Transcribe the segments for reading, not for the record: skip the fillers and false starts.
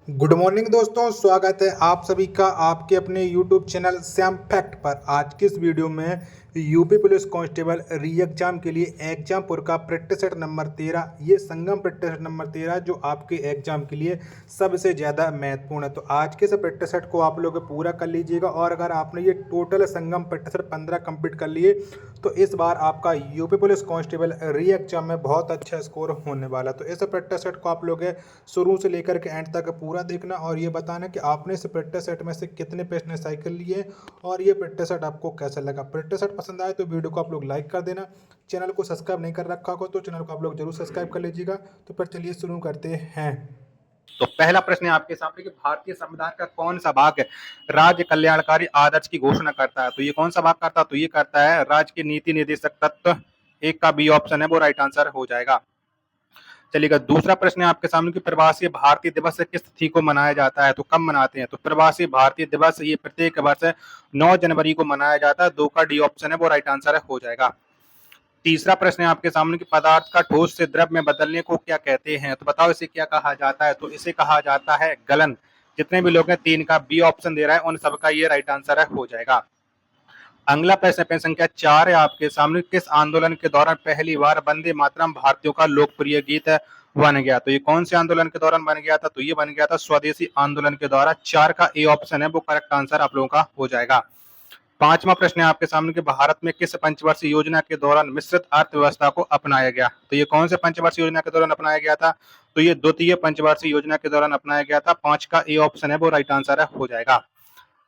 Good morning दोस्तों, स्वागत है आप सभी का आपके अपने यूट्यूब चैनल श्याम फैक्ट पर। आज की इस वीडियो में यूपी पुलिस कांस्टेबल री एग्जाम के लिए एग्जामपुर का प्रैक्टिस सेट नंबर 13, ये संगम प्रैक्टिस सेट नंबर 13 जो आपके एग्जाम के लिए सबसे ज़्यादा महत्वपूर्ण है। तो आज के इस प्रैक्टिस सेट को आप लोग पूरा कर लीजिएगा, और अगर आपने ये टोटल संगम प्रैक्टिस सेट 15 कंप्लीट कर लिए तो इस बार आपका यूपी पुलिस कांस्टेबल री एग्जाम में बहुत अच्छा स्कोर होने वाला। तो इस प्रैक्टिस सेट को आप लोग शुरू से लेकर के एंड तक पूरा देखना और ये बताना कि आपने इस प्रैक्टिस सेट में से कितने प्रश्न साइकिल लिए और ये प्रैक्टिस सेट आपको कैसा लगा। प्रैक्टिस सेट पसंद आए तो वीडियो को आप लोग लाइक कर देना, चैनल को सब्सक्राइब नहीं कर रखा हो तो चैनल को आप लोग जरूर सब्सक्राइब कर लीजिएगा। तो फिर चलिए शुरू करते हैं। तो पहला प्रश्न है आपके सामने कि भारतीय संविधान का कौन सा भाग राज्य कल्याणकारी आदर्श की घोषणा करता है। तो ये कौन सा भाग करता है? तो ये करता है राज्य के नीति निर्देशक तत्व। एक का बी ऑप्शन है वो राइट आंसर हो जाएगा। चलिएगा, दूसरा प्रश्न है आपके सामने कि प्रवासी भारतीय दिवस किस तिथि को मनाया जाता है, तो कब मनाते हैं। तो प्रवासी भारतीय दिवस ये प्रत्येक वर्ष 9 जनवरी को मनाया जाता है। 2 का डी ऑप्शन है वो राइट आंसर हो जाएगा। तीसरा प्रश्न है आपके सामने कि पदार्थ का ठोस से द्रव में बदलने को क्या कहते हैं। तो बताओ इसे क्या कहा जाता है। तो इसे कहा जाता है गलन। जितने भी लोग हैं 3 का बी ऑप्शन दे रहा है उन सबका ये राइट आंसर है हो जाएगा। अगला प्रश्न संख्या 4 है आपके सामने, किस आंदोलन के दौरान पहली बार वंदे मातरम भारतीयों का लोकप्रिय गीत बन गया। तो ये कौन से आंदोलन के दौरान बन गया था। तो ये बन गया था स्वदेशी आंदोलन के द्वारा। 4 का ए ऑप्शन है वो करेक्ट आंसर आप लोगों का हो जाएगा। पांचवा प्रश्न है आपके सामने कि भारत में किस पंचवर्षीय योजना के दौरान मिश्रित अर्थव्यवस्था को अपनाया गया। तो ये कौन से पंचवर्षीय योजना के दौरान अपनाया गया था। तो ये द्वितीय पंचवर्षीय योजना के दौरान अपनाया गया था। 5 का ए ऑप्शन है वो राइट आंसर है हो जाएगा।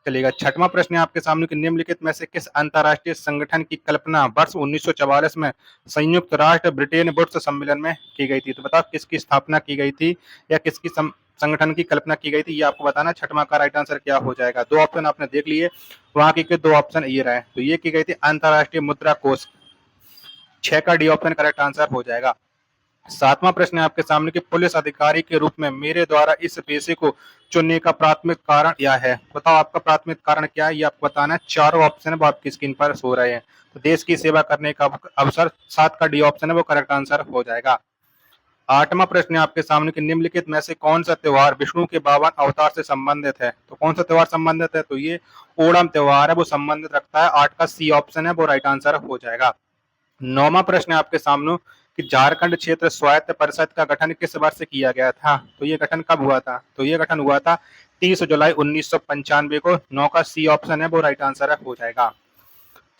चलिएगा, छठवां प्रश्न है आपके सामने कि निम्नलिखित में से किस अंतर्राष्ट्रीय संगठन की कल्पना वर्ष 1944 में संयुक्त राष्ट्र ब्रिटेन वुड्स सम्मेलन में की गई थी। तो बताओ किसकी स्थापना की गई थी या किसकी संगठन की कल्पना की गई थी, ये आपको बताना। छठवां का राइट आंसर क्या हो जाएगा। 2 ऑप्शन आपने देख लिए, वहां के 2 ऑप्शन ये रहे। तो ये की गई थी अंतर्राष्ट्रीय मुद्रा कोष। 6 का डी ऑप्शन करेक्ट आंसर हो जाएगा। सातवां प्रश्न है आपके सामने कि पुलिस अधिकारी के रूप में मेरे द्वारा इस पेशे को चुनने का प्राथमिक कारण क्या है। बताओ आपका प्राथमिक कारण क्या है, ये आपको बताना है। चारों ऑप्शन है वो आपकी स्क्रीन पर सो रहे हैं। तो देश की सेवा करने का अवसर। 7 का डी ऑप्शन है वो करेक्ट आंसर हो जाएगा। आठवां प्रश्न है आपके सामने कि निम्नलिखित में से कौन सा त्योहार विष्णु के 52 अवतार से संबंधित है। तो कौन सा त्योहार संबंधित है। तो ये ओणम त्योहार है वो संबंधित रखता है। 8 का सी ऑप्शन है वो राइट आंसर हो जाएगा। नौवां प्रश्न है आपके सामने कि झारखंड क्षेत्र स्वायत्त परिषद का गठन किस वर्ष किया गया था। तो ये गठन कब हुआ था। तो ये गठन हुआ था 30 जुलाई 1995 को। 9 का सी ऑप्शन है वो राइट आंसर है हो जाएगा।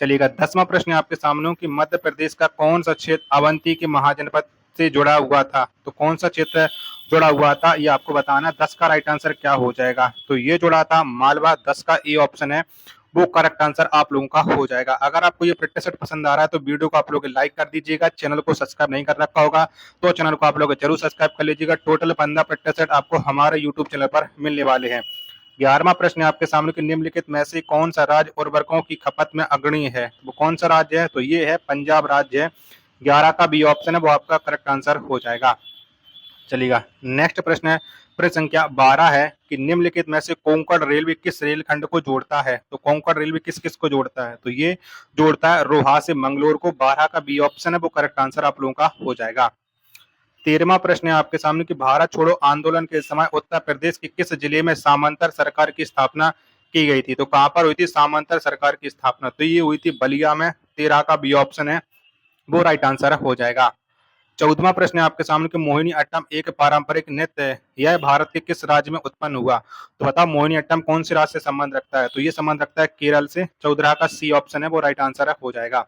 चलिएगा, 10वां प्रश्न है आपके सामने कि मध्य प्रदेश का कौन सा क्षेत्र अवंती के महाजनपद से जुड़ा हुआ था। तो कौन सा क्षेत्र जुड़ा हुआ था ये आपको बताना। 10 का राइट आंसर क्या हो जाएगा। तो ये जुड़ा था मालवा। 10 का ए ऑप्शन है वो करेक्ट आंसर आप लोगों का हो जाएगा। अगर आपको ये प्रैक्टिस सेट पसंद आ रहा है तो वीडियो को आप लोग लाइक कर दीजिएगा। चैनल को सब्सक्राइब नहीं कर रखा होगा तो चैनल को आप लोग जरूर सब्सक्राइब कर लीजिएगा। टोटल 15 प्रैक्टिस सेट आपको हमारे यूट्यूब चैनल पर मिलने वाले हैं। 11वां प्रश्न है आपके सामने कि निम्नलिखित में से कौन सा राज्य उर्वरकों की खपत में अग्रणी है। वो कौन सा राज्य है। तो ये है पंजाब राज्य है। 11 का बी ऑप्शन है वो आपका करेक्ट आंसर हो जाएगा। चलिएगा, नेक्स्ट प्रश्न है प्रश्न संख्या 12 है कि निम्नलिखित में से कोंकण रेलवे किस रेलखंड को जोड़ता है। तो कोंकण रेलवे किस किस को जोड़ता है। तो ये जोड़ता है रोहा से मंगलोर को। 12 का बी ऑप्शन है वो करेक्ट आंसर आप लोगों का हो जाएगा। 13वां प्रश्न है आपके सामने कि भारत छोड़ो आंदोलन के समय उत्तर प्रदेश के किस जिले में सामंतर सरकार की स्थापना की गई थी। तो कहां पर हुई थी सामंतर सरकार की स्थापना। तो ये हुई थी बलिया में। 13 का बी ऑप्शन है वो राइट आंसर हो जाएगा। 14वां प्रश्न है आपके सामने कि मोहिनी अट्टम एक पारंपरिक नृत्य है, यह भारत के किस राज्य में उत्पन्न हुआ। तो बताओ मोहिनी अट्टम कौन से राज्य से संबंध रखता है। तो ये संबंध रखता है केरल से। 14 का सी ऑप्शन है वो राइट आंसर है हो जाएगा।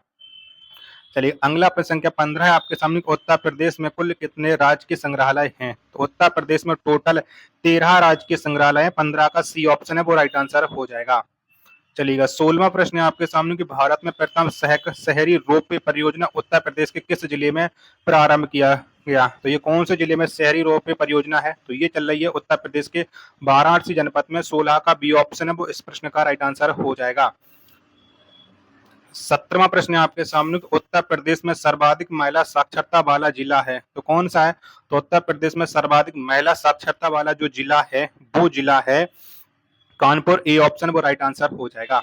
चलिए, अगला प्रश्न संख्या 15 है आपके सामने उत्तर प्रदेश में कुल कितने राजकीय संग्रहालय हैं। तो उत्तर प्रदेश में टोटल 13 राजकीय संग्रहालय है। 15 का सी ऑप्शन है वो राइट आंसर हो जाएगा। चलिएगा, 16वां प्रश्न है आपके सामने कि भारत में प्रथम शहरी रोपवे परियोजना उत्तर प्रदेश के किस जिले में प्रारंभ किया गया। तो ये कौन से जिले में शहरी रोपवे परियोजना है। तो ये चल रही है उत्तर प्रदेश के वाराणसी जनपद में। 16 का बी ऑप्शन है वो इस प्रश्न का राइट आंसर हो जाएगा। 17वां प्रश्न है आपके सामने उत्तर प्रदेश में सर्वाधिक महिला साक्षरता वाला जिला है। तो कौन सा है। तो उत्तर प्रदेश में सर्वाधिक महिला साक्षरता वाला जो जिला है वो जिला है कानपुर। ए ऑप्शन वो राइट आंसर हो जाएगा।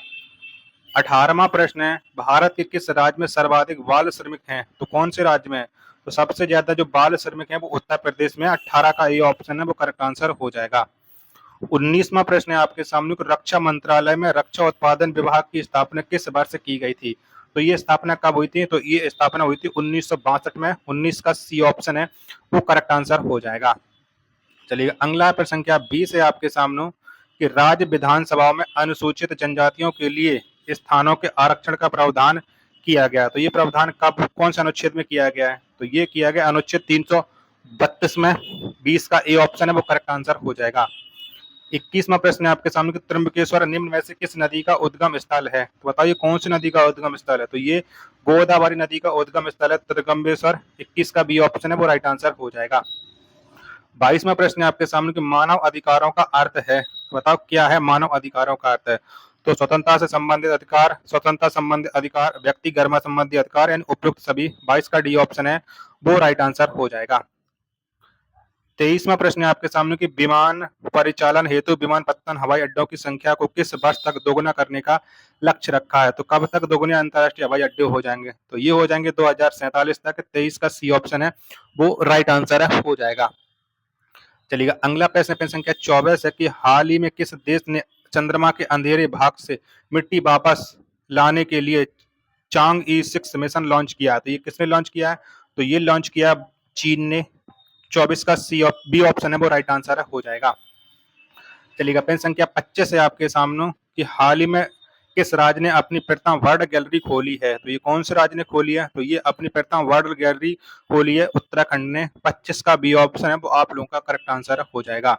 18वां प्रश्न है भारत के किस राज्य में सर्वाधिक बाल श्रमिक हैं। तो कौन से राज्य में। तो सबसे ज्यादा जो बाल श्रमिक हैं वो उत्तर प्रदेश में। 18 का ए ऑप्शन है वो करेक्ट आंसर हो जाएगा। 19वां प्रश्न है आपके सामने कि रक्षा मंत्रालय में रक्षा उत्पादन विभाग की स्थापना किस वर्ष की गई थी? तो ये स्थापना कब हुई थी? तो ये स्थापना हुई थी 1962 में। 19 का सी ऑप्शन है वो करेक्ट आंसर हो जाएगा। चलिए अगला प्रश्न संख्या 20 है आपके सामने कि राज्य विधानसभाओं में अनुसूचित जनजातियों के लिए स्थानों के आरक्षण का प्रावधान किया गया। तो ये प्रावधान कब कौन से अनुच्छेद में किया गया है? तो ये किया गया अनुच्छेद 332 में। 20 का ए ऑप्शन है वो करेक्ट आंसर हो जाएगा। 21वां प्रश्न है आपके सामने कि त्र्यंबकेश्वर निम्न में से किस नदी का उद्गम स्थल है? तो बताइए कौन सी नदी का उद्गम स्थल है? तो ये गोदावरी नदी का उद्गम स्थल है त्र्यंबकेश्वर। 21 का बी ऑप्शन है वो राइट आंसर हो जाएगा। 22वां प्रश्न है आपके सामने कि मानव अधिकारों का अर्थ है। तो बताओ क्या है मानव अधिकारों का अर्थ है? तो स्वतंत्रता से संबंधित अधिकार, स्वतंत्रता संबंधित अधिकार, व्यक्ति गर्भ संबंधी अधिकार यानी उपयुक्त सभी। 22 का डी ऑप्शन है वो राइट आंसर हो जाएगा। 23वां प्रश्न है आपके सामने कि विमान परिचालन हेतु विमानपत्तन हवाई अड्डों की संख्या को किस वर्ष तक दोगुना करने का लक्ष्य रखा है? तो कब तक दोगुने अंतर्राष्ट्रीय हवाई अड्डे हो जाएंगे? तो ये हो जाएंगे 2047 तक। 23 का सी ऑप्शन है वो राइट आंसर है हो जाएगा। चलिएगा अगला प्रश्न संख्या 24 है कि हाल ही में किस देश ने चंद्रमा के अंधेरे भाग से मिट्टी वापस लाने के लिए चांग ई 6 मिशन लॉन्च किया? तो ये किसने लॉन्च किया है? तो ये लॉन्च किया चीन ने। 24 का बी ऑप्शन है वो राइट आंसर हो जाएगा। चलिएगा प्रश्न संख्या 25 है आपके सामने कि हाल ही में किस राज्य ने अपनी प्रथम वर्ल्ड गैलरी खोली है? तो ये कौन से राज्य ने खोली है? तो ये अपनी प्रथम वर्ल्ड गैलरी खोली है उत्तराखंड ने। 25 का बी ऑप्शन है वो आप लोगों का करेक्ट आंसर हो जाएगा।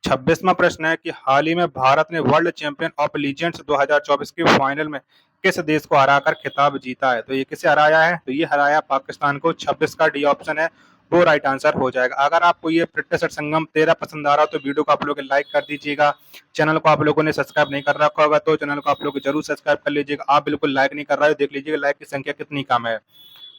26वां प्रश्न है कि हाल ही में भारत ने वर्ल्ड चैंपियन ऑफ लीजेंड्स 2024 के फाइनल में किस देश को हराकर खिताब जीता है? तो ये किसे हराया है? तो ये हराया पाकिस्तान को। 26 का डी ऑप्शन है वो राइट आंसर हो जाएगा। अगर आपको ये प्रैक्टिस सेट संगम 13 पसंद आ रहा हो तो वीडियो को आप लोग लाइक कर दीजिएगा। चैनल को आप लोगों ने सब्सक्राइब नहीं कर रखा होगा तो चैनल को आप लोग जरूर सब्सक्राइब कर लीजिएगा। आप बिल्कुल लाइक नहीं कर रहे हो, देख लीजिएगा लाइक की संख्या कितनी कम है।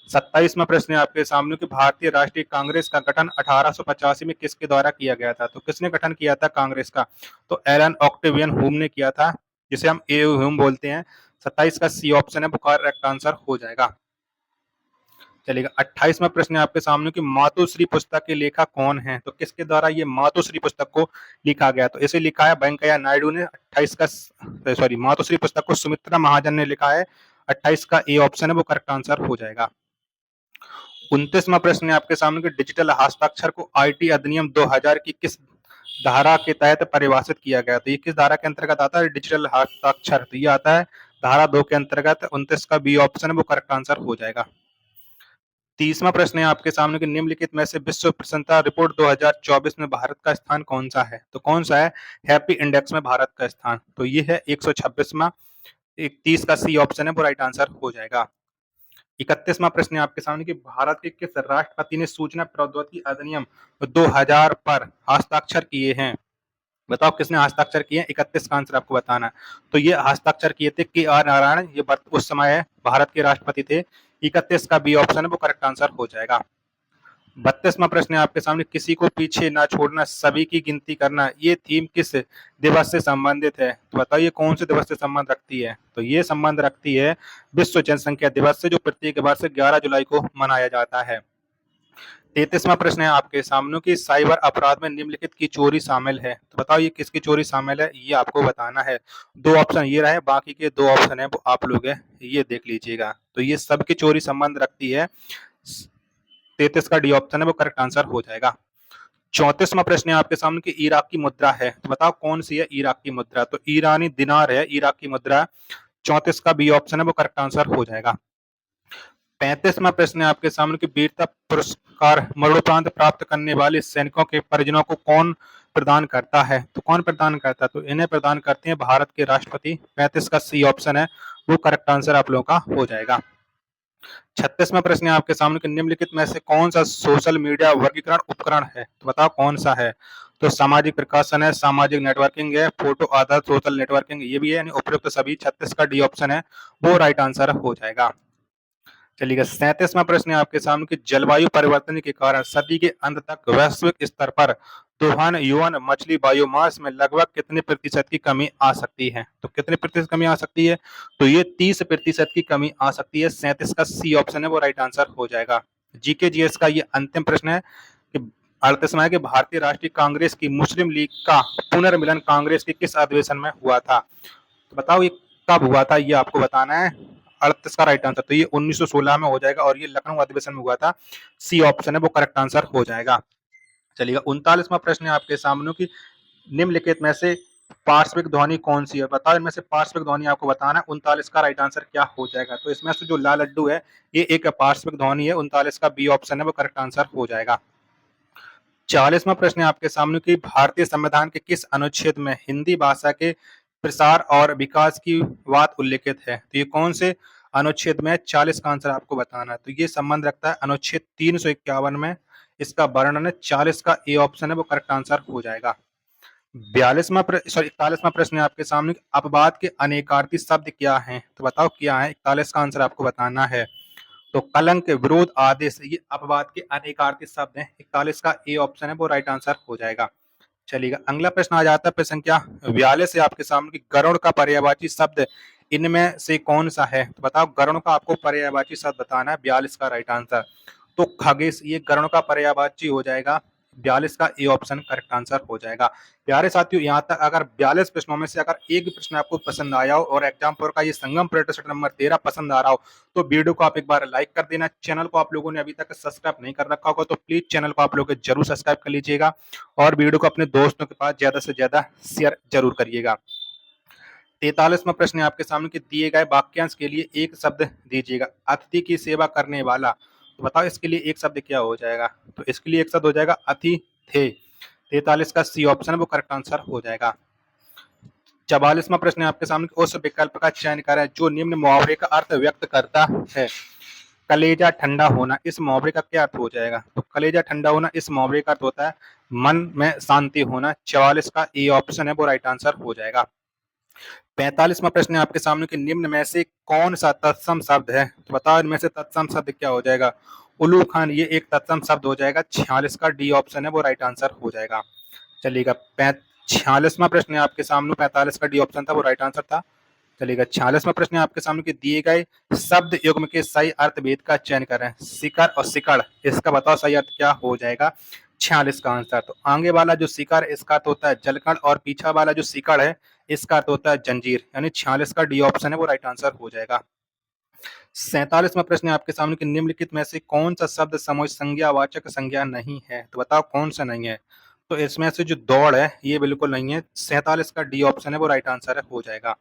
27वां प्रश्न है आपके सामने कि भारतीय राष्ट्रीय कांग्रेस का गठन 1885 में किसके द्वारा किया गया था? तो किसने गठन किया था कांग्रेस का? तो एलन ऑक्टेवियन ह्यूम ने किया था, जिसे हम ए ह्यूम बोलते हैं। 27 का सी ऑप्शन है वो करेक्ट आंसर हो जाएगा। चलिएगा 28वां प्रश्न है आपके सामने कि मातोश्री पुस्तक के लेखक कौन है? तो किसके द्वारा ये मातोश्री पुस्तक को लिखा गया? तो इसे लिखा है वेंकैया नायडू ने। 28 का सॉरी मातोश्री पुस्तक को सुमित्रा महाजन ने लिखा है। 28 का ए ऑप्शन है वो करेक्ट आंसर हो जाएगा। 29वां प्रश्न है आपके सामने कि डिजिटल हस्ताक्षर को आईटी अधिनियम 2000 की किस धारा के तहत परिभाषित किया गया? तो ये किस धारा के अंतर्गत आता है डिजिटल हस्ताक्षर? तो ये आता है धारा 2 के अंतर्गत। 29 का बी ऑप्शन है वो करेक्ट आंसर हो जाएगा। 30वां प्रश्न है आपके सामने कि निम्नलिखित में से विश्व प्रसन्नता रिपोर्ट 2024 में भारत का स्थान कौन सा है? तो कौन सा है हैप्पी इंडेक्स में भारत का स्थान? तो ये है 126वां। 30 का सी ऑप्शन है वो राइट आंसर हो जाएगा। 31वां प्रश्न है आपके सामने कि भारत के किस राष्ट्रपति ने सूचना प्रौद्योगिकी अधिनियम 2000 पर हस्ताक्षर किए हैं? बताओ किसने हस्ताक्षर किए हैं? 31 का आंसर आपको बताना है। तो ये हस्ताक्षर किए थे के आर नारायण। ये उस समय भारत के राष्ट्रपति थे। 31 का बी ऑप्शन है वो करेक्ट आंसर हो जाएगा। 32वां प्रश्न है आपके सामने किसी को पीछे ना छोड़ना सभी की गिनती करना ये थीम किस दिवस से संबंधित है? तो बताइए कौन से दिवस से संबंध रखती है? तो ये संबंध रखती है विश्व जनसंख्या दिवस से, जो प्रत्येक वर्ष 11 जुलाई को मनाया जाता है। 33वां प्रश्न है आपके सामने कि साइबर अपराध में निम्नलिखित की चोरी शामिल है? तो बताओ ये किसकी चोरी शामिल है? ये आपको बताना है। 2 ऑप्शन ये रहे, बाकी के 2 ऑप्शन है वो आप लोग ये देख लीजिएगा। तो ये सबकी चोरी संबंध रखती है। 33 का डी ऑप्शन है वो करेक्ट आंसर हो जाएगा। 34वां प्रश्न है आपके सामने कि इराक की मुद्रा है। तो बताओ कौन सी है इराक की मुद्रा? तो ईरानी दिनार है इराक की मुद्रा। 34 का बी ऑप्शन है वो करेक्ट आंसर हो जाएगा। 35वां प्रश्न है आपके सामने कि वीरता पुरस्कार मरणोपरांत प्राप्त करने वाले सैनिकों के परिजनों को कौन प्रदान करता है? तो कौन प्रदान करता है? तो इन्हें प्रदान करते हैं भारत के राष्ट्रपति। 35 का सी ऑप्शन है वो करेक्ट आंसर आप लोगों का हो जाएगा। 36वां प्रश्न है आपके सामने कि निम्नलिखित में से कौन सा सोशल मीडिया वर्गीकरण उपकरण है? तो बताओ कौन सा है? तो सामाजिक प्रकाशन है, सामाजिक नेटवर्किंग है, फोटो आधारित सोशल नेटवर्किंग ये भी है, यानी उपयुक्त सभी। 36 का डी ऑप्शन है वो राइट आंसर हो जाएगा। चलिएगा 37वां प्रश्न है आपके सामने कि जलवायु परिवर्तन के कारण सदी के अंत तक वैश्विक स्तर पर दोहन यौन मछली बायोमास में लगभग कितने प्रतिशत की कमी आ सकती है? तो कितने प्रतिशत कमी आ सकती है? तो ये 30% की कमी आ सकती है। 37 का सी ऑप्शन है वो राइट आंसर हो जाएगा। जीके जीएस का ये अंतिम प्रश्न है कि 38वां है कि भारतीय राष्ट्रीय कांग्रेस की मुस्लिम लीग का पुनर्मिलन कांग्रेस के किस अधिवेशन में हुआ था? तो बताओ ये कब हुआ था, ये आपको बताना है। 38 का राइट आंसर, तो ये 1916 में हो जाएगा और ये लखनऊ अधिवेशन में हुआ था। सी ऑप्शन है वो करेक्ट आंसर हो जाएगा। चलिएगा 39वां प्रश्न है आपके सामने कि निम्नलिखित में से पार्श्विक ध्वनि कौन सी है? बताओ इनमें से पार्श्विक ध्वनि आपको बताना है। 39 का राइट आंसर क्या हो जाएगा? तो इसमें से जो लाल लड्डू है ये एक पार्श्विक ध्वनि है। 39 का बी ऑप्शन है वो करेक्ट आंसर हो जाएगा। 40वां प्रश्न है आपके सामने कि भारतीय संविधान के किस अनुच्छेद में हिंदी भाषा के प्रसार और विकास की बात उल्लेखित है? तो ये कौन से अनुच्छेद में? 40 का आंसर आपको बताना है। तो ये संबंध रखता है अनुच्छेद 351 में, इसका वर्णन है। 40 का ए ऑप्शन है वो करेक्ट आंसर हो जाएगा। 41वां प्रश्न है आपके सामने, अपवाद के अनेकार्थी शब्द क्या हैं? तो बताओ क्या है? 41 का आंसर आपको बताना है। तो कलंक, विरोध, आदेश, ये अपवाद के अनेकार्थी शब्द हैं। 41 का ए ऑप्शन है वो राइट आंसर हो जाएगा। चलिएगा अगला प्रश्न आ जाता है प्रश्न संख्या 42 है आपके सामने कि गरुड़ का पर्यायवाची शब्द इनमें से कौन सा है? तो बताओ गरुड़ का आपको पर्यायवाची शब्द बताना है। 42 का राइट आंसर, तो खगेश, ये गरुड़ का पर्यायवाची हो जाएगा। 42 का ए ऑप्शन करेक्ट आंसर हो जाएगा। प्यारे साथियों, यहाँ तक अगर 42 प्रश्नों में से अगर एक भी प्रश्न आपको पसंद आया हो और एग्जाम पर का ये संगम प्रैक्टिस सेट नंबर 13 पसंद आ रहा हो तो वीडियो को आप एक बार लाइक कर देना। चैनल को आप लोगों ने अभी तक सब्सक्राइब नहीं कर रखा होगा तो प्लीज चैनल को आप लोग जरूर सब्सक्राइब कर लीजिएगा और वीडियो को अपने दोस्तों के पास ज्यादा से ज्यादा शेयर जरूर करिएगा। 43वां प्रश्न है आपके सामने कि दिए गए वाक्यांश के लिए एक शब्द दीजिएगा। अतिथि की सेवा करने वाला, तो बताओ इसके लिए एक शब्द क्या हो जाएगा? तो इसके लिए एक शब्द हो जाएगा अतिथि। 43 का सी ऑप्शन वो करेक्ट आंसर हो जाएगा। 44वां प्रश्न है आपके सामने, उस विकल्प का चयन करें जो निम्न मुहावरे का अर्थ व्यक्त करता है। कलेजा ठंडा होना, इस मुहावरे का क्या अर्थ हो जाएगा? तो कलेजा ठंडा होना इस मुहावरे का अर्थ होता है मन में शांति होना। 44 का ए ऑप्शन है वो राइट आंसर हो जाएगा। 45वां प्रश्न है आपके सामने कि निम्न में से कौन सा तत्सम शब्द है? तो बताओ इनमें से तत्सम शब्द क्या हो जाएगा? उल्लू खान, ये एक तत्सम शब्द हो जाएगा। 46 का डी ऑप्शन है वो राइट आंसर हो जाएगा। चलिएगा 46वां प्रश्न है आपके सामने, 45 का डी ऑप्शन था वो राइट आंसर था। चलिएगा 46वां प्रश्न है आपके सामने कि दिए गए शब्द युग्म के सही अर्थभेद का चयन करें। शिकर और सिकड़, इसका बताओ सही अर्थ क्या हो जाएगा? 46 का आंसर, तो आगे वाला जो शिकर इसका अर्थ होता है जलकण और पीछा वाला जो सिकड़ है इसका अर्थ होता है जंजीर, यानी 46 का डी ऑप्शन है वो राइट आंसर हो जाएगा। 47वां प्रश्न है आपके सामने कि निम्नलिखित में से कौन सा शब्द समूह संज्ञावाचक संज्ञा नहीं है? तो बताओ कौन सा नहीं है? तो इसमें से जो दौड़ है ये बिल्कुल नहीं है। 47 का डी ऑप्शन है वो राइट आंसर है हो जाएगा।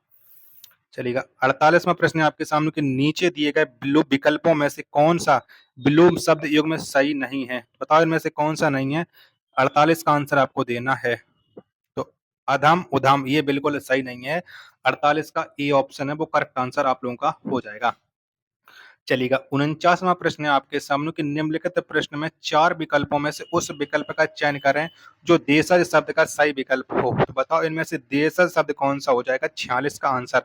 चलिएगा 48वां प्रश्न है आपके सामने कि नीचे दिए गए विकल्पों में से कौन सा विलोम शब्द युग्म में सही नहीं है? बताओ इनमें से कौन सा नहीं है? 48 का आंसर आपको देना है। तो अधम उधम ये बिल्कुल सही नहीं है। 48 का ए ऑप्शन है वो करेक्ट आंसर आप लोगों का हो जाएगा। चलिएगा 49वां प्रश्न है आपके सामने कि निम्नलिखित प्रश्न में 4 विकल्पों में से उस विकल्प का चयन करें जो देशज शब्द का सही विकल्प हो। तो बताओ इनमें से देशज शब्द कौन सा हो जाएगा? 46 का आंसर,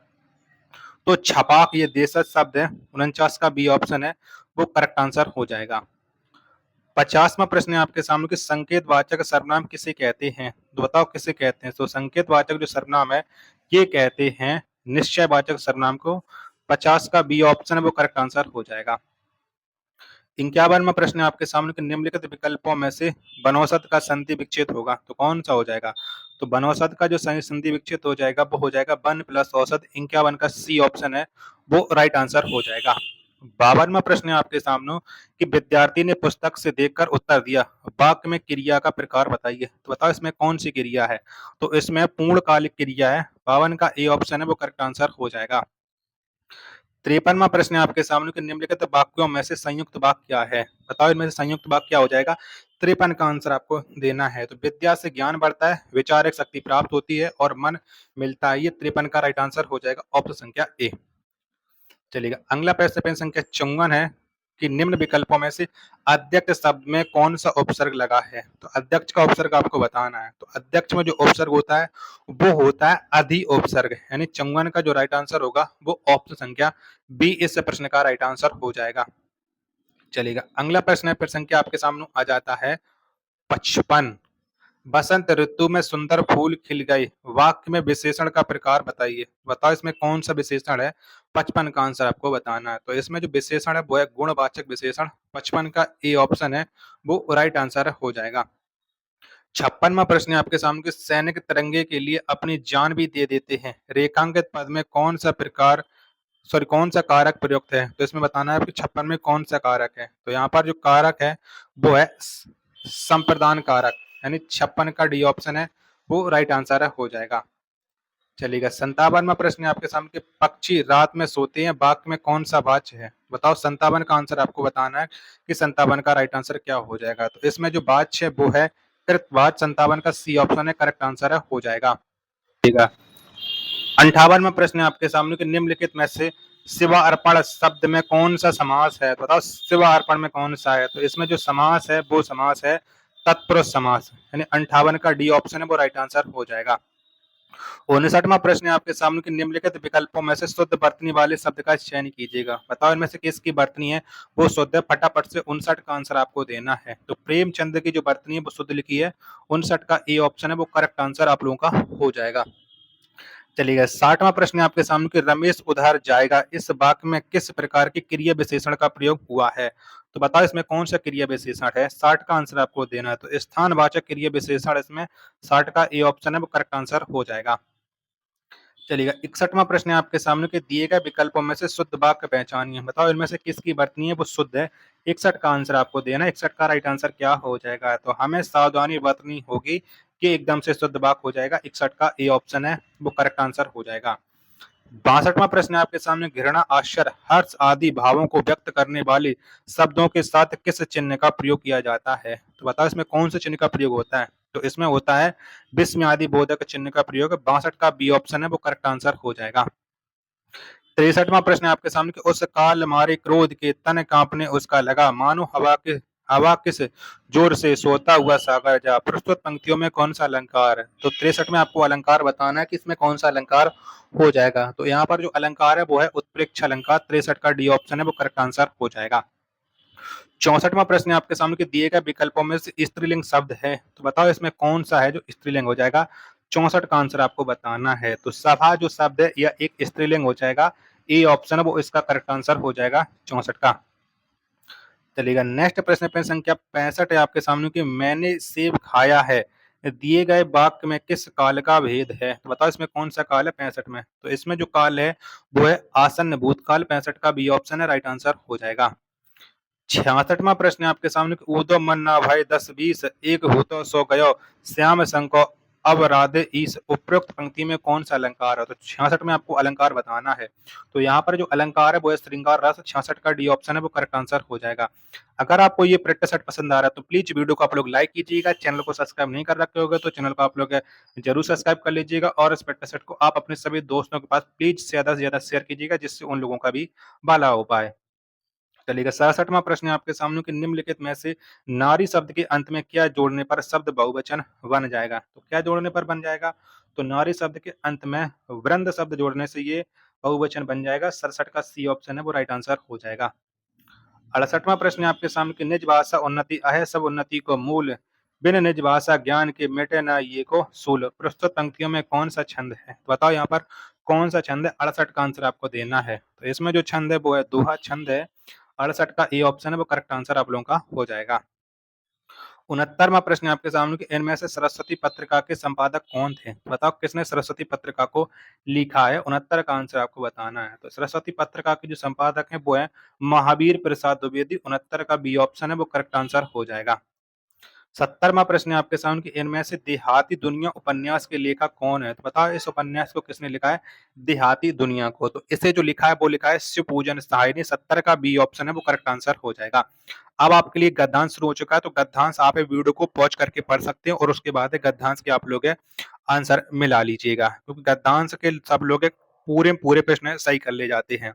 तो छपाक ये देशज शब्द है। 49 का बी ऑप्शन है वो करेक्ट आंसर हो जाएगा। 50वां प्रश्न है आपके सामने कि संकेतवाचक सर्वनाम किसे कहते हैं? तो बताओ किसे कहते हैं? तो संकेतवाचक जो सर्वनाम है ये कहते हैं निश्चयवाचक सर्वनाम को। 50 का बी ऑप्शन है वो करेक्ट आंसर हो जाएगा। 51वां प्रश्न है आपके सामने कि निम्नलिखित विकल्पों में से बनौसत का संधि विच्छेद होगा, तो कौन सा हो जाएगा? तो बनौसत का जो संधि विच्छेद हो जाएगा वो हो जाएगा वन प्लस औसत। 51 का सी ऑप्शन है वो राइट आंसर हो जाएगा। 52वां प्रश्न है आपके सामने कि विद्यार्थी ने पुस्तक से देखकर उत्तर दिया, वाक्य में क्रिया का प्रकार बताइए। तो बताओ इसमें कौन सी क्रिया है? तो इसमें पूर्णकालिक क्रिया है। 52 का ए ऑप्शन है वो करेक्ट आंसर हो जाएगा। 53वां प्रश्न है आपके सामने कि निम्नलिखित वाक्यों में से संयुक्त वाक्य क्या है? बताओ इनमें से संयुक्त वाक्य क्या हो जाएगा? 53 का आंसर आपको देना है। तो विद्या से ज्ञान बढ़ता है, विचारक शक्ति प्राप्त होती है और मन मिलता है। ये 53 का राइट आंसर हो जाएगा ऑप्शन संख्या ए। चलिएगा अगला प्रश्न संख्या 54 है कि निम्न विकल्पों में से अध्यक्ष शब्द में कौन सा उपसर्ग लगा है? तो अध्यक्ष का उपसर्ग आपको बताना है। तो अध्यक्ष में जो उपसर्ग होता है वो होता है अधि उपसर्ग, यानी 54 का जो राइट आंसर होगा वो ऑप्शन संख्या बी इस प्रश्न का राइट आंसर हो जाएगा। चलिएगा अगला प्रश्न है प्रश्न संख्या आपके सामने आ जाता है 55। बसंत ऋतु में सुंदर फूल खिल गए, वाक्य में विशेषण का प्रकार बताइए। बताओ इसमें कौन सा विशेषण है? 55 का आंसर आपको बताना है। तो इसमें जो विशेषण है वो है गुणवाचक विशेषण। 55 का ए ऑप्शन है वो राइट आंसर हो जाएगा। 56वां प्रश्न है आपके सामने कि सैनिक तिरंगे के लिए अपनी जान भी दे देते हैं। रेखांकित पद में कौन सा कारक प्रयुक्त है? तो इसमें बताना है आपको 56 में कौन सा कारक है। तो यहाँ पर जो कारक है वो है संप्रदान कारक, यानी 56 का डी ऑप्शन है वो राइट आंसर है, हो जाएगा। चलिएगा 57वां प्रश्न है आपके सामने कि पक्षी रात में सोते हैं, वाक्य में कौन सा वाच्य है? बताओ 57 का आंसर आपको बताना है कि 57 का राइट आंसर क्या हो जाएगा। तो इसमें जो वाच्य है वो है कृतवाच्य, 57 का सी ऑप्शन है करेक्ट आंसर है, हो जाएगा। ठीक है 58वां प्रश्न है आपके सामने कि निम्नलिखित में से शिवा अर्पण शब्द में कौन सा समास है? तो बताओ शिवा अर्पण में कौन सा है? तो इसमें जो समास है वो समास है तत्पुरुष समास, यानी 58 का डी ऑप्शन है वो राइट आंसर हो जाएगा। 59वां प्रश्न है आपके सामने कि निम्नलिखित विकल्पों में से शुद्ध वर्तनी वाले शब्द का चयन कीजिएगा। बताओ इनमें से किसकी वर्तनी है वो शुद्ध है? फटाफट से 59 का आंसर आपको देना है। तो प्रेमचंद की जो वर्तनी है वो शुद्ध लिखी है, 59 का ए ऑप्शन है वो करेक्ट आंसर आप लोगों का हो जाएगा। चलिएगा 60वां प्रश्न है आपके सामने कि रमेश उधर जाएगा, इस वाक्य में किस प्रकार की क्रिया विशेषण का प्रयोग हुआ है? तो बताओ इसमें कौन सा क्रिया विशेषण है? 60 का आंसर आपको देना है। तो स्थानवाचक क्रिया विशेषण इसमें 60 का ए ऑप्शन है वो करेक्ट आंसर हो जाएगा। चलिएगा 61वां प्रश्न है आपके सामने कि दिए गए विकल्पों में से शुद्ध वाक्य पहचानिए। बताओ इनमें से किसकी वर्तनी है वो शुद्ध है? 61 का आंसर आपको देना है। 61 का राइट आंसर क्या हो जाएगा? तो हमें सावधानी बरतनी होगी कि एकदम से शुद्ध वाक्य हो जाएगा। 61 का ए ऑप्शन है वो करेक्ट आंसर हो जाएगा। 62वां प्रश्न है आपके सामने घृणा, आश्चर्य, हर्ष आदि भावों को व्यक्त करने वाले शब्दों के साथ किस चिन्ह का प्रयोग किया जाता है? तो बताओ इसमें कौन से चिन्ह का प्रयोग होता है? तो इसमें होता है विस्मय आदि बोधक चिन्ह का प्रयोग। 62 का बी ऑप्शन है वो करेक्ट आंसर हो जाएगा। 63वां प्रश्न है आपके सामने कि उस काल मारे क्रोध के तन कांपने उसका लगा, मानो हवा किस जोर से सोता हुआ सागर जा। प्रस्तुत पंक्तियों में कौन सा अलंकार है? तो 63 में आपको अलंकार बताना है कि इसमें कौन सा अलंकार हो जाएगा। तो यहाँ पर जो अलंकार है वो है उत्प्रेक्ष अलंकार, 63 का डी ऑप्शन है वो करेक्ट आंसर हो जाएगा। 64वां प्रश्न है आपके सामने कि दिए गए विकल्पों में से स्त्रीलिंग शब्द है, तो बताओ इसमें कौन सा है जो स्त्रीलिंग हो जाएगा। 64 का आंसर आपको बताना है। तो सभा जो शब्द है यह एक स्त्रीलिंग हो जाएगा, ए ऑप्शन है वो इसका करेक्ट आंसर हो जाएगा 64 का। चलिएगा नेक्स्ट प्रश्न पेन संख्या 65 है आपके सामने कि मैंने सेब खाया है, दिए गए वाक्य में किस काल का भेद है? तो बताओ इसमें कौन सा काल है 65 में? तो इसमें जो काल है वो है आसन्न भूतकाल, 65 का बी ऑप्शन है राइट आंसर हो जाएगा। 66वां प्रश्न है आपके सामने कि ऊदो मन ना भय 10-20 एक भूतो सो गयो श्याम संको अब राधे ईस। उपरोक्त पंक्ति में कौन सा अलंकार है? तो 66 में आपको अलंकार बताना है। तो यहाँ पर जो अलंकार है वो है श्रृंगार रस, 66 का डी ऑप्शन है वो करेक्ट आंसर हो जाएगा। अगर आपको ये प्रैक्टिस सेट पसंद आ रहा है तो प्लीज वीडियो को आप लोग लाइक कीजिएगा, चैनल को सब्सक्राइब नहीं कर रखे होगे तो चैनल को आप लोग जरूर सब्सक्राइब कर लीजिएगा, और इस प्रैक्टिस सेट को आप अपने सभी दोस्तों के पास प्लीज ज्यादा से ज्यादा शेयर कीजिएगा जिससे उन लोगों का भी भला हो पाए। चलिएगा 67वां प्रश्न है आपके सामने कि निम्नलिखित में से नारी शब्द के अंत में क्या जोड़ने पर शब्द बहुवचन बन जाएगा? तो क्या जोड़ने पर बन जाएगा? तो नारी शब्द के अंत में वृंद शब्द जोड़ने से ये बहुवचन बन जाएगा। 67 का सी ऑप्शन है वो राइट आंसर हो जाएगा। 68वां प्रश्न है आपके सामने कि निज भाषा उन्नति अहे सब उन्नति को मूल, बिन निज भाषा ज्ञान के मिटे न ये को सूल। प्रस्तुत पंक्तियों में कौन सा छंद है? तो बताओ यहाँ पर कौन सा छंद है? 68 का आंसर आपको देना है। तो इसमें जो छंद है वो है दोहा छंद है, 68 का ए ऑप्शन है वो करेक्ट आंसर आप लोगों का हो जाएगा। 69वां प्रश्न है आपके सामने कि इनमें से सरस्वती पत्रिका के संपादक कौन थे? बताओ किसने सरस्वती पत्रिका को लिखा है? 69 का आंसर आपको बताना है। तो सरस्वती पत्रिका के जो संपादक हैं वो है महावीर प्रसाद द्विवेदी, 69 का बी ऑप्शन है वो करेक्ट आंसर हो जाएगा। 70वां प्रश्न है आपके सामने कि इनमें से देहाती दुनिया उपन्यास के लेखक कौन है? तो बताओ इस उपन्यास को किसने लिखा है? देहाती दुनिया को। तो इसे जो लिखा है वो लिखा है शिवपूजन सहाय ने, 70 का बी ऑप्शन है वो करेक्ट आंसर हो जाएगा। अब आपके लिए गद्यांश शुरू हो चुका है, तो गद्यांश आप वीडियो को पॉज करके पढ़ सकते हैं और उसके बाद गद्यांश के आप लोग आंसर मिला लीजिएगा, क्योंकि गद्यांश के सब लोग पूरे पूरे प्रश्न सही कर ले जाते हैं।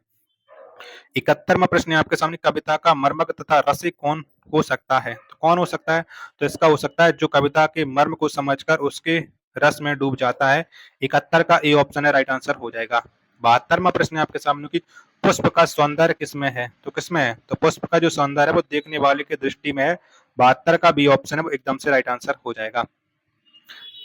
71वां प्रश्न है आपके सामने कविता का मर्मक तथा रसिक कौन हो सकता है? तो कौन हो सकता है? तो इसका हो सकता है जो कविता के मर्म को समझकर उसके रस में डूब जाता है। 71 का ए ऑप्शन है राइट आंसर हो जाएगा। 72वां प्रश्न है आपके सामने कि पुष्प का सौंदर्य किसमें है? तो किसमें है? तो पुष्प का जो सौंदर्य है वो देखने वाले की दृष्टि में है। 72 का बी ऑप्शन है वो एकदम से राइट आंसर हो जाएगा।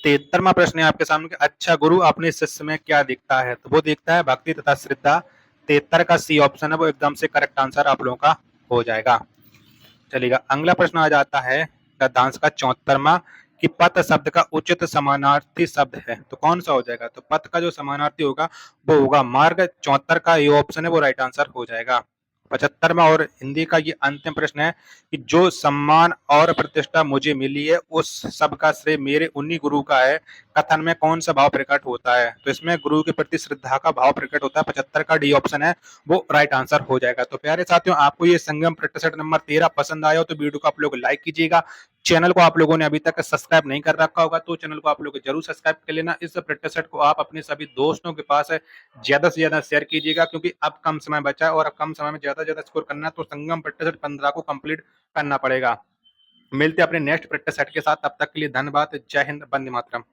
73वां प्रश्न है आपके सामने कि अच्छा गुरु अपने शिष्य में क्या देखता है? तो वो देखता है भक्ति तथा श्रद्धा। 73 का सी ऑप्शन है वो एकदम से करेक्ट आंसर आप लोगों का हो जाएगा। चलिएगा अगला प्रश्न आ जाता है गद्यांश का 74वां कि पथ शब्द का उचित समानार्थी शब्द है, तो कौन सा हो जाएगा? तो पथ का जो समानार्थी होगा वो होगा मार्ग। 74 का ये ऑप्शन है वो राइट आंसर हो जाएगा। 75 में और हिंदी का ये अंतिम प्रश्न है कि जो सम्मान और प्रतिष्ठा मुझे मिली है उस सब का श्रेय मेरे उन्हीं गुरु का है, कथन में कौन सा भाव प्रकट होता है? तो इसमें गुरु के प्रति श्रद्धा का भाव प्रकट होता है। 75 का डी ऑप्शन है वो राइट आंसर हो जाएगा। तो प्यारे साथियों, आपको ये संगम प्रैक्टिस सेट नंबर 13 पसंद आया हो तो वीडियो को आप लोग लाइक कीजिएगा। चैनल को आप लोगों ने अभी तक सब्सक्राइब नहीं कर रखा होगा तो चैनल को आप लोग जरूर सब्सक्राइब कर लेना। इस प्रैक्टिस सेट को आप अपने सभी दोस्तों के पास ज्यादा से ज्यादा शेयर कीजिएगा, क्योंकि अब कम समय बचा है और अब कम समय में ज्यादा से ज्यादा स्कोर करना है तो संगम प्रैक्टिस सेट 15 को कंप्लीट करना पड़ेगा। मिलते हैं अपने नेक्स्ट प्रैक्टिस सेट के साथ, तब तक के लिए धन्यवाद। जय हिंद, वंदे मातरम।